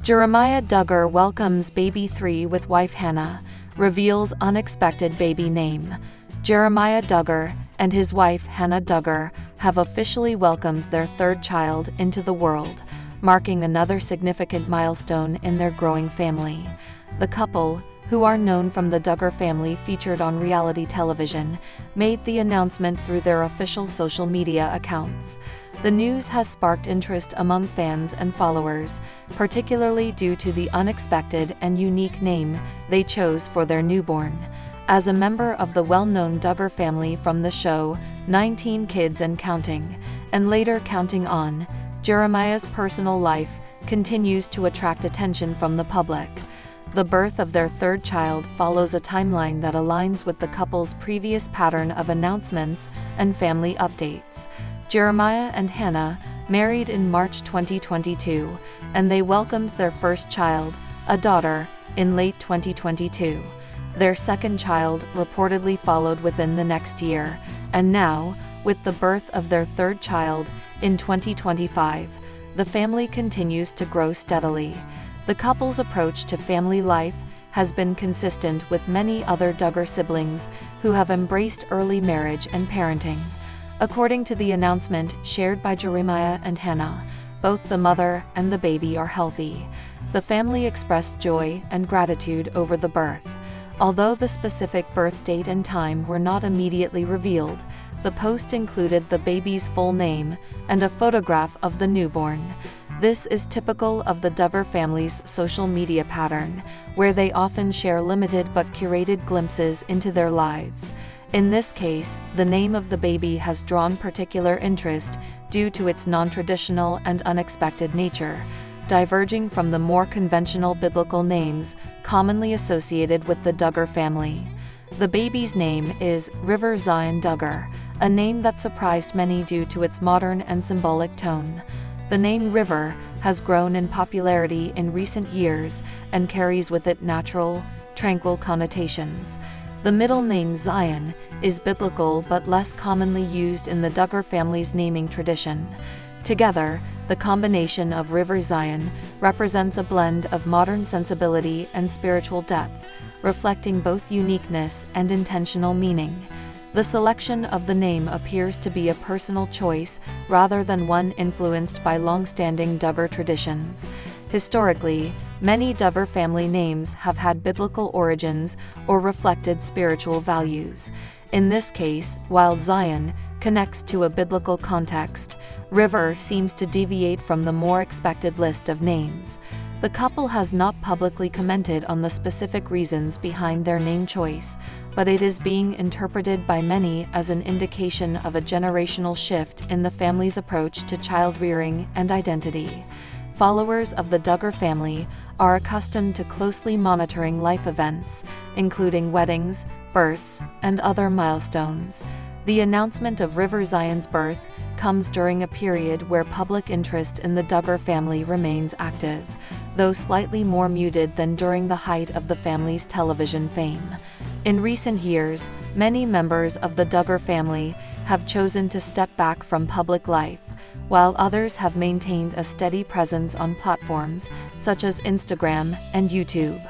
Jeremiah Duggar welcomes baby 3 with wife Hannah, reveals unexpected baby name. Jeremiah Duggar and his wife Hannah Duggar have officially welcomed their 3rd child into the world, marking another significant milestone in their growing family. The couple, who are known from the Duggar family featured on reality television, made the announcement through their official social media accounts. The news has sparked interest among fans and followers, particularly due to the unexpected and unique name they chose for their newborn. As a member of the well-known Duggar family from the show 19 Kids and Counting, and later Counting On, Jeremiah's personal life continues to attract attention from the public. The birth of their 3rd child follows a timeline that aligns with the couple's previous pattern of announcements and family updates. Jeremiah and Hannah married in March 2022, and they welcomed their 1st child, a daughter, in late 2022. Their 2nd child reportedly followed within the next year, and now, with the birth of their 3rd child in 2025, the family continues to grow steadily. The couple's approach to family life has been consistent with many other Duggar siblings who have embraced early marriage and parenting. According to the announcement shared by Jeremiah and Hannah, both the mother and the baby are healthy. The family expressed joy and gratitude over the birth. Although the specific birth date and time were not immediately revealed, the post included the baby's full name and a photograph of the newborn. This is typical of the Duggar family's social media pattern, where they often share limited but curated glimpses into their lives. In this case, the name of the baby has drawn particular interest due to its non-traditional and unexpected nature, diverging from the more conventional biblical names commonly associated with the Duggar family. The baby's name is River Zion Duggar, a name that surprised many due to its modern and symbolic tone. The name River has grown in popularity in recent years and carries with it natural, tranquil connotations. The middle name Zion is biblical but less commonly used in the Duggar family's naming tradition. Together, the combination of River Zion represents a blend of modern sensibility and spiritual depth, reflecting both uniqueness and intentional meaning. The selection of the name appears to be a personal choice rather than one influenced by long-standing Duggar traditions. Historically, many Duggar family names have had biblical origins or reflected spiritual values. In this case, while Zion connects to a biblical context, River seems to deviate from the more expected list of names. The couple has not publicly commented on the specific reasons behind their name choice, but it is being interpreted by many as an indication of a generational shift in the family's approach to child rearing and identity. Followers of the Duggar family are accustomed to closely monitoring life events, including weddings, births, and other milestones. The announcement of River Zion's birth comes during a period where public interest in the Duggar family remains active, though slightly more muted than during the height of the family's television fame. In recent years, many members of the Duggar family have chosen to step back from public life, while others have maintained a steady presence on platforms such as Instagram and YouTube.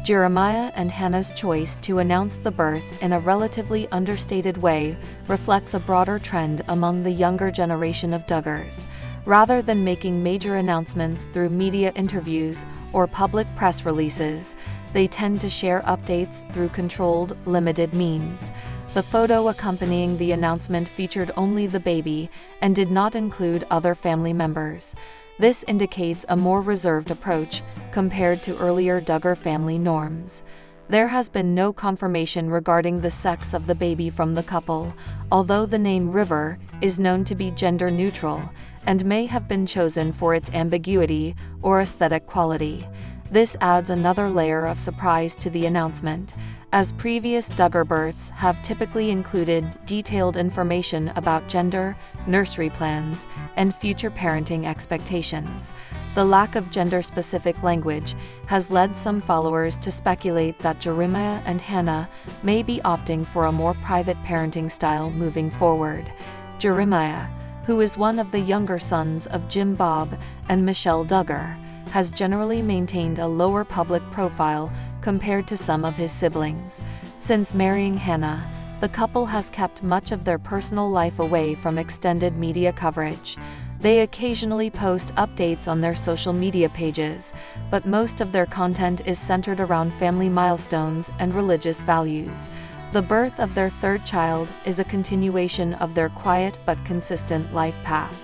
Jeremiah and Hannah's choice to announce the birth in a relatively understated way reflects a broader trend among the younger generation of Duggars. Rather than making major announcements through media interviews or public press releases, they tend to share updates through controlled, limited means. The photo accompanying the announcement featured only the baby and did not include other family members. This indicates a more reserved approach compared to earlier Duggar family norms. There has been no confirmation regarding the sex of the baby from the couple, although the name River is known to be gender neutral and may have been chosen for its ambiguity or aesthetic quality. This adds another layer of surprise to the announcement, as previous Duggar births have typically included detailed information about gender, nursery plans, and future parenting expectations. The lack of gender-specific language has led some followers to speculate that Jeremiah and Hannah may be opting for a more private parenting style moving forward. Jeremiah, who is one of the younger sons of Bob and Michelle Duggar, has generally maintained a lower public profile compared to some of his siblings. Since marrying Hannah, the couple has kept much of their personal life away from extended media coverage. They occasionally post updates on their social media pages, but most of their content is centered around family milestones and religious values. The birth of their third child is a continuation of their quiet but consistent life path.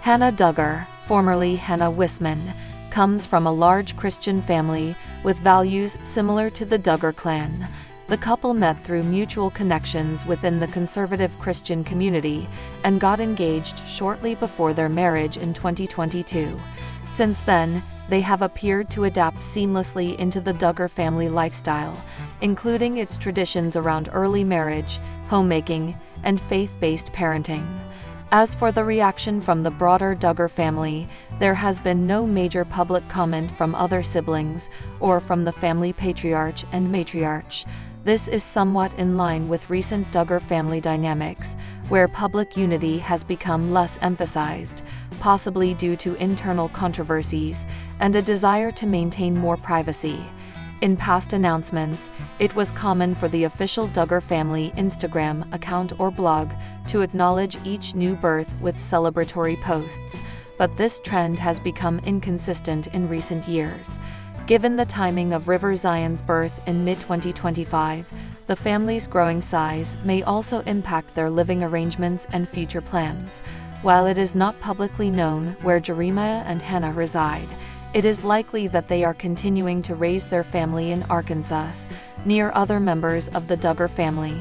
Hannah Duggar, formerly Hannah Wisman, comes from a large Christian family with values similar to the Duggar clan. The couple met through mutual connections within the conservative Christian community and got engaged shortly before their marriage in 2022. Since then, they have appeared to adapt seamlessly into the Duggar family lifestyle, including its traditions around early marriage, homemaking, and faith-based parenting. As for the reaction from the broader Duggar family, there has been no major public comment from other siblings or from the family patriarch and matriarch. This is somewhat in line with recent Duggar family dynamics, where public unity has become less emphasized, possibly due to internal controversies and a desire to maintain more privacy. In past announcements, it was common for the official Duggar family Instagram account or blog to acknowledge each new birth with celebratory posts, but this trend has become inconsistent in recent years. Given the timing of River Zion's birth in mid-2025, the family's growing size may also impact their living arrangements and future plans. While it is not publicly known where Jeremiah and Hannah reside, it is likely that they are continuing to raise their family in Arkansas, near other members of the Duggar family.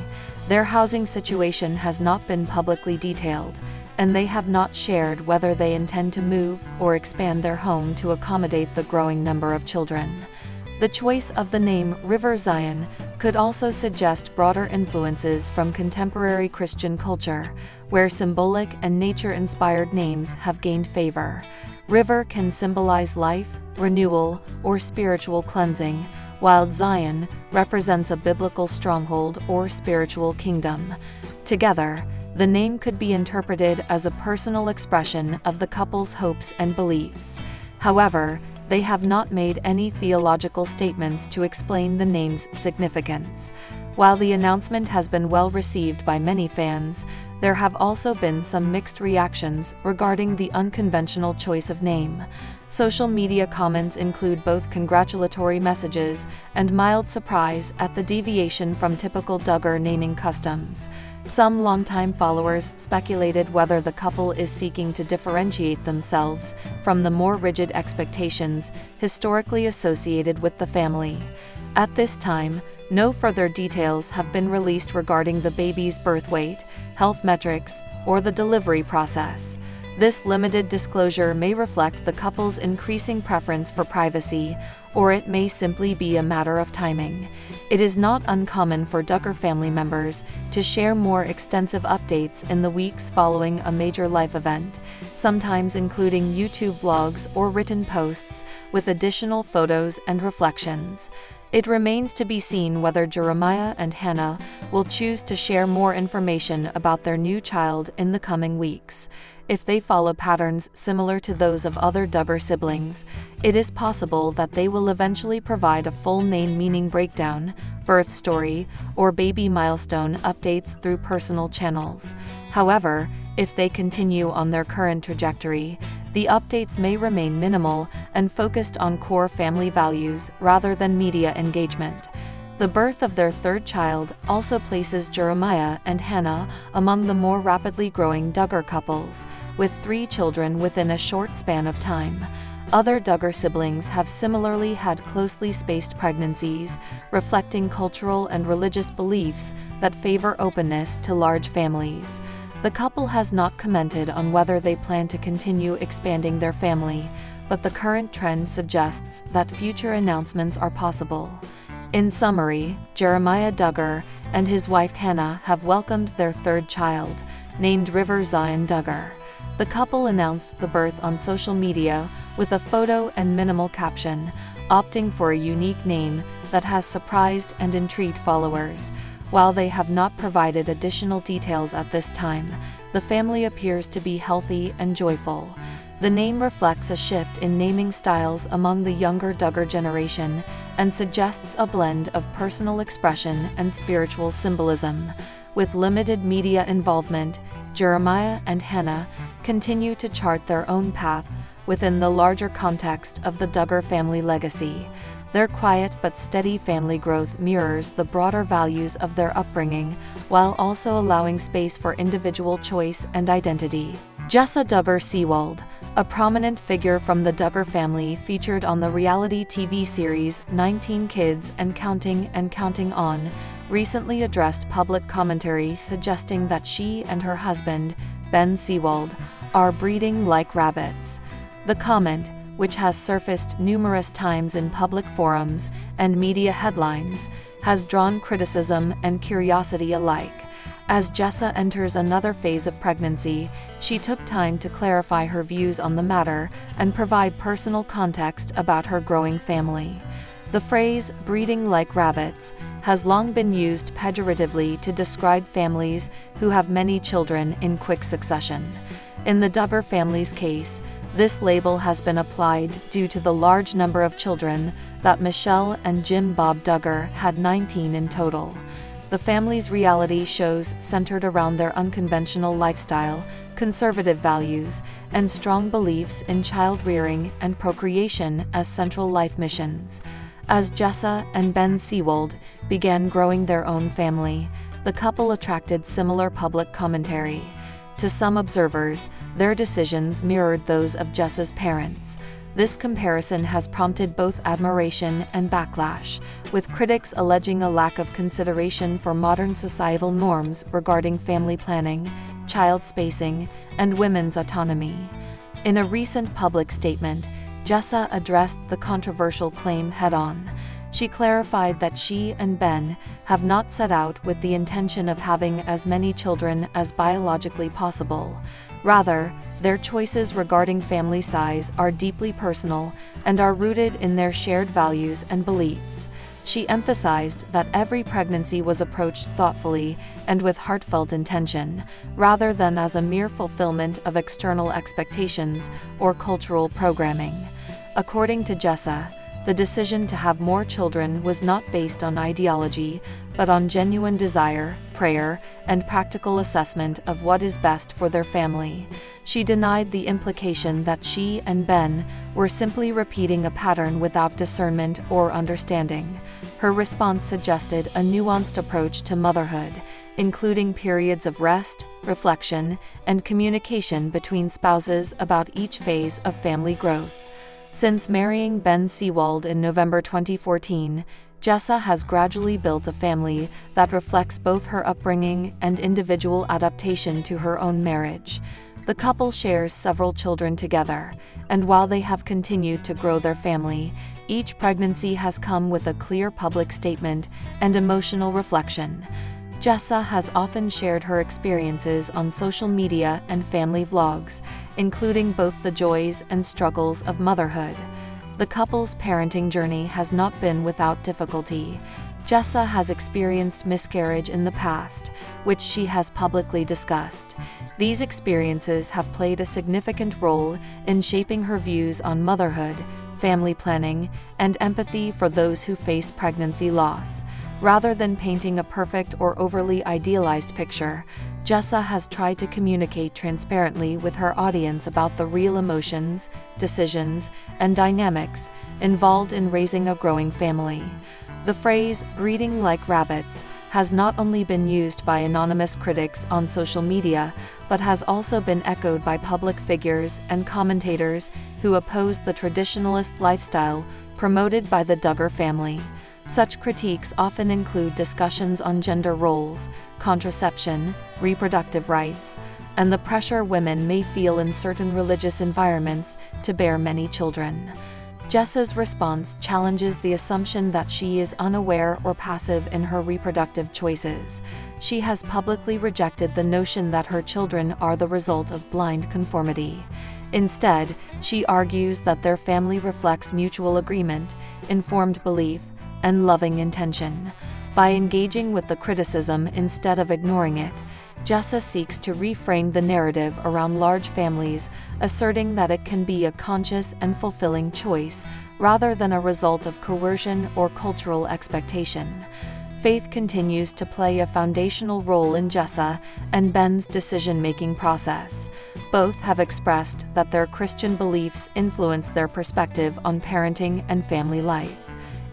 Their housing situation has not been publicly detailed, and they have not shared whether they intend to move or expand their home to accommodate the growing number of children. The choice of the name River Zion could also suggest broader influences from contemporary Christian culture, where symbolic and nature-inspired names have gained favor. River can symbolize life, renewal, or spiritual cleansing, while Zion represents a biblical stronghold or spiritual kingdom. Together, the name could be interpreted as a personal expression of the couple's hopes and beliefs. However, they have not made any theological statements to explain the name's significance. While the announcement has been well received by many fans, there have also been some mixed reactions regarding the unconventional choice of name. Social media comments include both congratulatory messages and mild surprise at the deviation from typical Duggar naming customs. Some longtime followers speculated whether the couple is seeking to differentiate themselves from the more rigid expectations historically associated with the family. At this time, no further details have been released regarding the baby's birth weight, health metrics, or the delivery process. This limited disclosure may reflect the couple's increasing preference for privacy, or it may simply be a matter of timing. It is not uncommon for Duggar family members to share more extensive updates in the weeks following a major life event, sometimes including YouTube vlogs or written posts with additional photos and reflections. It remains to be seen whether Jeremiah and Hannah will choose to share more information about their new child in the coming weeks. If they follow patterns similar to those of other Duggar siblings, it is possible that they will eventually provide a full name meaning breakdown, birth story, or baby milestone updates through personal channels. However, if they continue on their current trajectory, the updates may remain minimal and focused on core family values rather than media engagement. The birth of their third child also places Jeremiah and Hannah among the more rapidly growing Duggar couples, with 3 children within a short span of time. Other Duggar siblings have similarly had closely spaced pregnancies, reflecting cultural and religious beliefs that favor openness to large families. The couple has not commented on whether they plan to continue expanding their family, but the current trend suggests that future announcements are possible. In summary, Jeremiah Duggar and his wife Hannah have welcomed their third child, named River Zion Duggar. The couple announced the birth on social media with a photo and minimal caption, opting for a unique name that has surprised and intrigued followers. While they have not provided additional details at this time, the family appears to be healthy and joyful. The name reflects a shift in naming styles among the younger Duggar generation and suggests a blend of personal expression and spiritual symbolism. With limited media involvement, Jeremiah and Hannah continue to chart their own path within the larger context of the Duggar family legacy. Their quiet but steady family growth mirrors the broader values of their upbringing, while also allowing space for individual choice and identity. Jessa Duggar Seewald, a prominent figure from the Duggar family featured on the reality TV series 19 Kids and Counting On, recently addressed public commentary suggesting that she and her husband, Ben Seewald, are breeding like rabbits. The comment, which has surfaced numerous times in public forums and media headlines, has drawn criticism and curiosity alike. As Jessa enters another phase of pregnancy, she took time to clarify her views on the matter and provide personal context about her growing family. The phrase, breeding like rabbits, has long been used pejoratively to describe families who have many children in quick succession. In the Duggar family's case, this label has been applied due to the large number of children that Michelle and Jim Bob Duggar had 19 in total. The family's reality shows centered around their unconventional lifestyle, conservative values, and strong beliefs in child-rearing and procreation as central life missions. As Jessa and Ben Seewald began growing their own family, the couple attracted similar public commentary. To some observers, their decisions mirrored those of Jessa's parents. This comparison has prompted both admiration and backlash, with critics alleging a lack of consideration for modern societal norms regarding family planning, child spacing, and women's autonomy. In a recent public statement, Jessa addressed the controversial claim head-on. She clarified that she and Ben have not set out with the intention of having as many children as biologically possible. Rather, their choices regarding family size are deeply personal and are rooted in their shared values and beliefs. She emphasized that every pregnancy was approached thoughtfully and with heartfelt intention, rather than as a mere fulfillment of external expectations or cultural programming. According to Jessa, the decision to have more children was not based on ideology, but on genuine desire, prayer, and practical assessment of what is best for their family. She denied the implication that she and Ben were simply repeating a pattern without discernment or understanding. Her response suggested a nuanced approach to motherhood, including periods of rest, reflection, and communication between spouses about each phase of family growth. Since marrying Ben Seewald in November 2014, Jessa has gradually built a family that reflects both her upbringing and individual adaptation to her own marriage. The couple shares several children together, and while they have continued to grow their family, each pregnancy has come with a clear public statement and emotional reflection. Jessa has often shared her experiences on social media and family vlogs, including both the joys and struggles of motherhood. The couple's parenting journey has not been without difficulty. Jessa has experienced miscarriage in the past, which she has publicly discussed. These experiences have played a significant role in shaping her views on motherhood, family planning, and empathy for those who face pregnancy loss. Rather than painting a perfect or overly idealized picture, Jessa has tried to communicate transparently with her audience about the real emotions, decisions, and dynamics involved in raising a growing family. The phrase, breeding like rabbits, has not only been used by anonymous critics on social media, but has also been echoed by public figures and commentators who oppose the traditionalist lifestyle promoted by the Duggar family. Such critiques often include discussions on gender roles, contraception, reproductive rights, and the pressure women may feel in certain religious environments to bear many children. Jessa's response challenges the assumption that she is unaware or passive in her reproductive choices. She has publicly rejected the notion that her children are the result of blind conformity. Instead, she argues that their family reflects mutual agreement, informed belief, and loving intention. By engaging with the criticism instead of ignoring it, Jessa seeks to reframe the narrative around large families, asserting that it can be a conscious and fulfilling choice, rather than a result of coercion or cultural expectation. Faith continues to play a foundational role in Jessa and Ben's decision-making process. Both have expressed that their Christian beliefs influence their perspective on parenting and family life.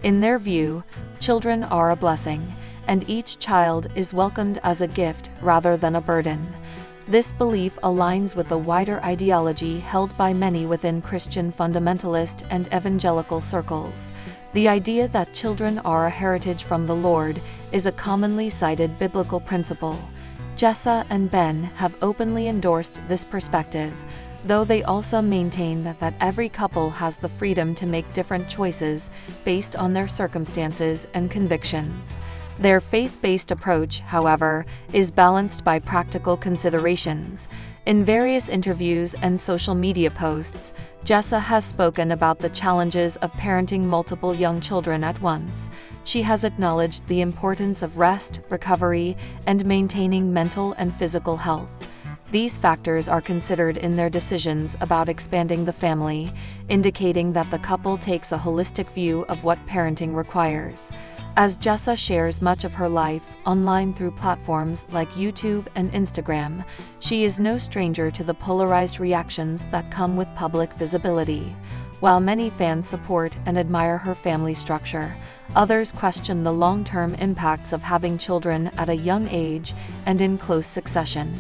In their view, children are a blessing, and each child is welcomed as a gift rather than a burden. This belief aligns with a wider ideology held by many within Christian fundamentalist and evangelical circles. The idea that children are a heritage from the Lord is a commonly cited biblical principle. Jessa and Ben have openly endorsed this perspective, though they also maintain that every couple has the freedom to make different choices based on their circumstances and convictions. Their faith-based approach, however, is balanced by practical considerations. In various interviews and social media posts, Jessa has spoken about the challenges of parenting multiple young children at once. She has acknowledged the importance of rest, recovery, and maintaining mental and physical health. These factors are considered in their decisions about expanding the family, indicating that the couple takes a holistic view of what parenting requires. As Jessa shares much of her life online through platforms like YouTube and Instagram, she is no stranger to the polarized reactions that come with public visibility. While many fans support and admire her family structure, others question the long-term impacts of having children at a young age and in close succession.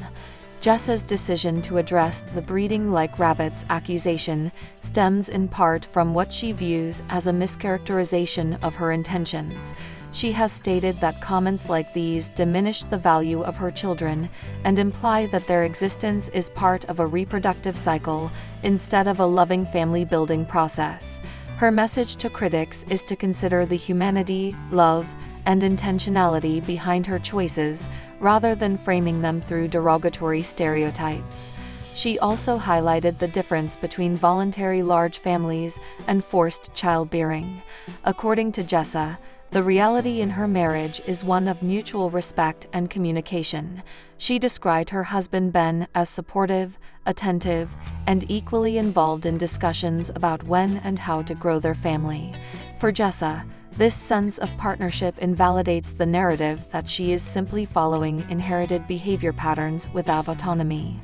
Jessa's decision to address the breeding like rabbits accusation stems in part from what she views as a mischaracterization of her intentions. She has stated that comments like these diminish the value of her children and imply that their existence is part of a reproductive cycle instead of a loving family-building process. Her message to critics is to consider the humanity, love, and intentionality behind her choices, rather than framing them through derogatory stereotypes. She also highlighted the difference between voluntary large families and forced childbearing. According to Jessa, the reality in her marriage is one of mutual respect and communication. She described her husband Ben as supportive, attentive, and equally involved in discussions about when and how to grow their family. For Jessa, this sense of partnership invalidates the narrative that she is simply following inherited behavior patterns without autonomy.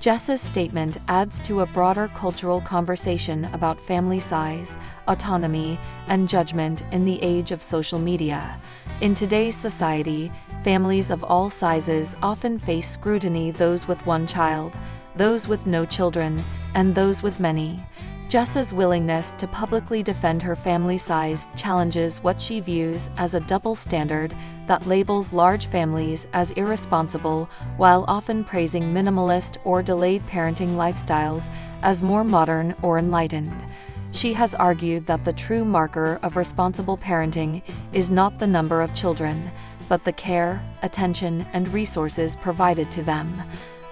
Jessa's statement adds to a broader cultural conversation about family size, autonomy, and judgment in the age of social media. In today's society, families of all sizes often face scrutiny: those with one child, those with no children, and those with many. Jessa's willingness to publicly defend her family size challenges what she views as a double standard that labels large families as irresponsible while often praising minimalist or delayed parenting lifestyles as more modern or enlightened. She has argued that the true marker of responsible parenting is not the number of children, but the care, attention, and resources provided to them.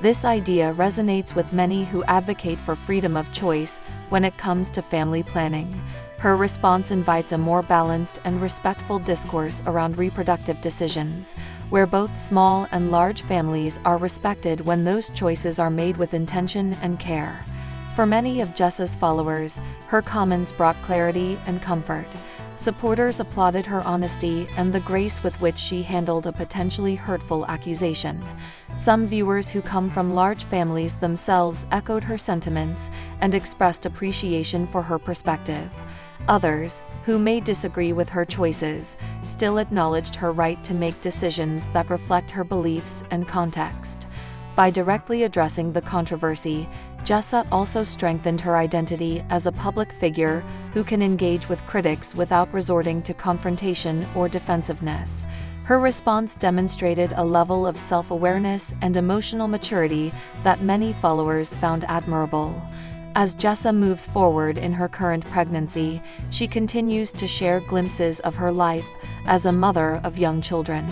This idea resonates with many who advocate for freedom of choice when it comes to family planning. Her response invites a more balanced and respectful discourse around reproductive decisions, where both small and large families are respected when those choices are made with intention and care. For many of Jessa's followers, her comments brought clarity and comfort. Supporters applauded her honesty and the grace with which she handled a potentially hurtful accusation. Some viewers who come from large families themselves echoed her sentiments and expressed appreciation for her perspective. Others, who may disagree with her choices, still acknowledged her right to make decisions that reflect her beliefs and context. By directly addressing the controversy, Jessa also strengthened her identity as a public figure who can engage with critics without resorting to confrontation or defensiveness. Her response demonstrated a level of self-awareness and emotional maturity that many followers found admirable. As Jessa moves forward in her current pregnancy, she continues to share glimpses of her life as a mother of young children.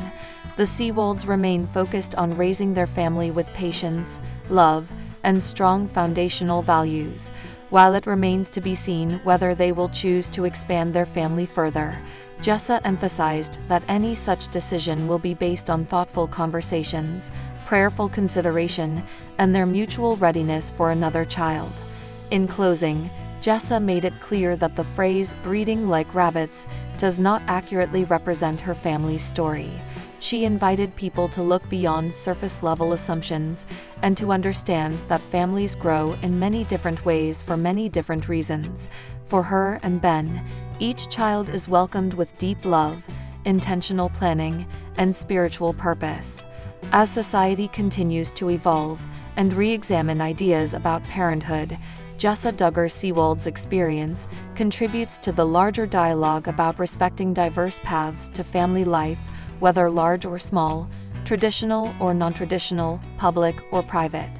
The Seewalds remain focused on raising their family with patience, love, and strong foundational values, while it remains to be seen whether they will choose to expand their family further. Jessa emphasized that any such decision will be based on thoughtful conversations, prayerful consideration, and their mutual readiness for another child. In closing, Jessa made it clear that the phrase "breeding like rabbits" does not accurately represent her family's story. She invited people to look beyond surface-level assumptions and to understand that families grow in many different ways for many different reasons. For her and Ben, each child is welcomed with deep love, intentional planning, and spiritual purpose. As society continues to evolve and re-examine ideas about parenthood, Jessa Duggar Seewald's experience contributes to the larger dialogue about respecting diverse paths to family life, whether large or small, traditional or non-traditional, public or private.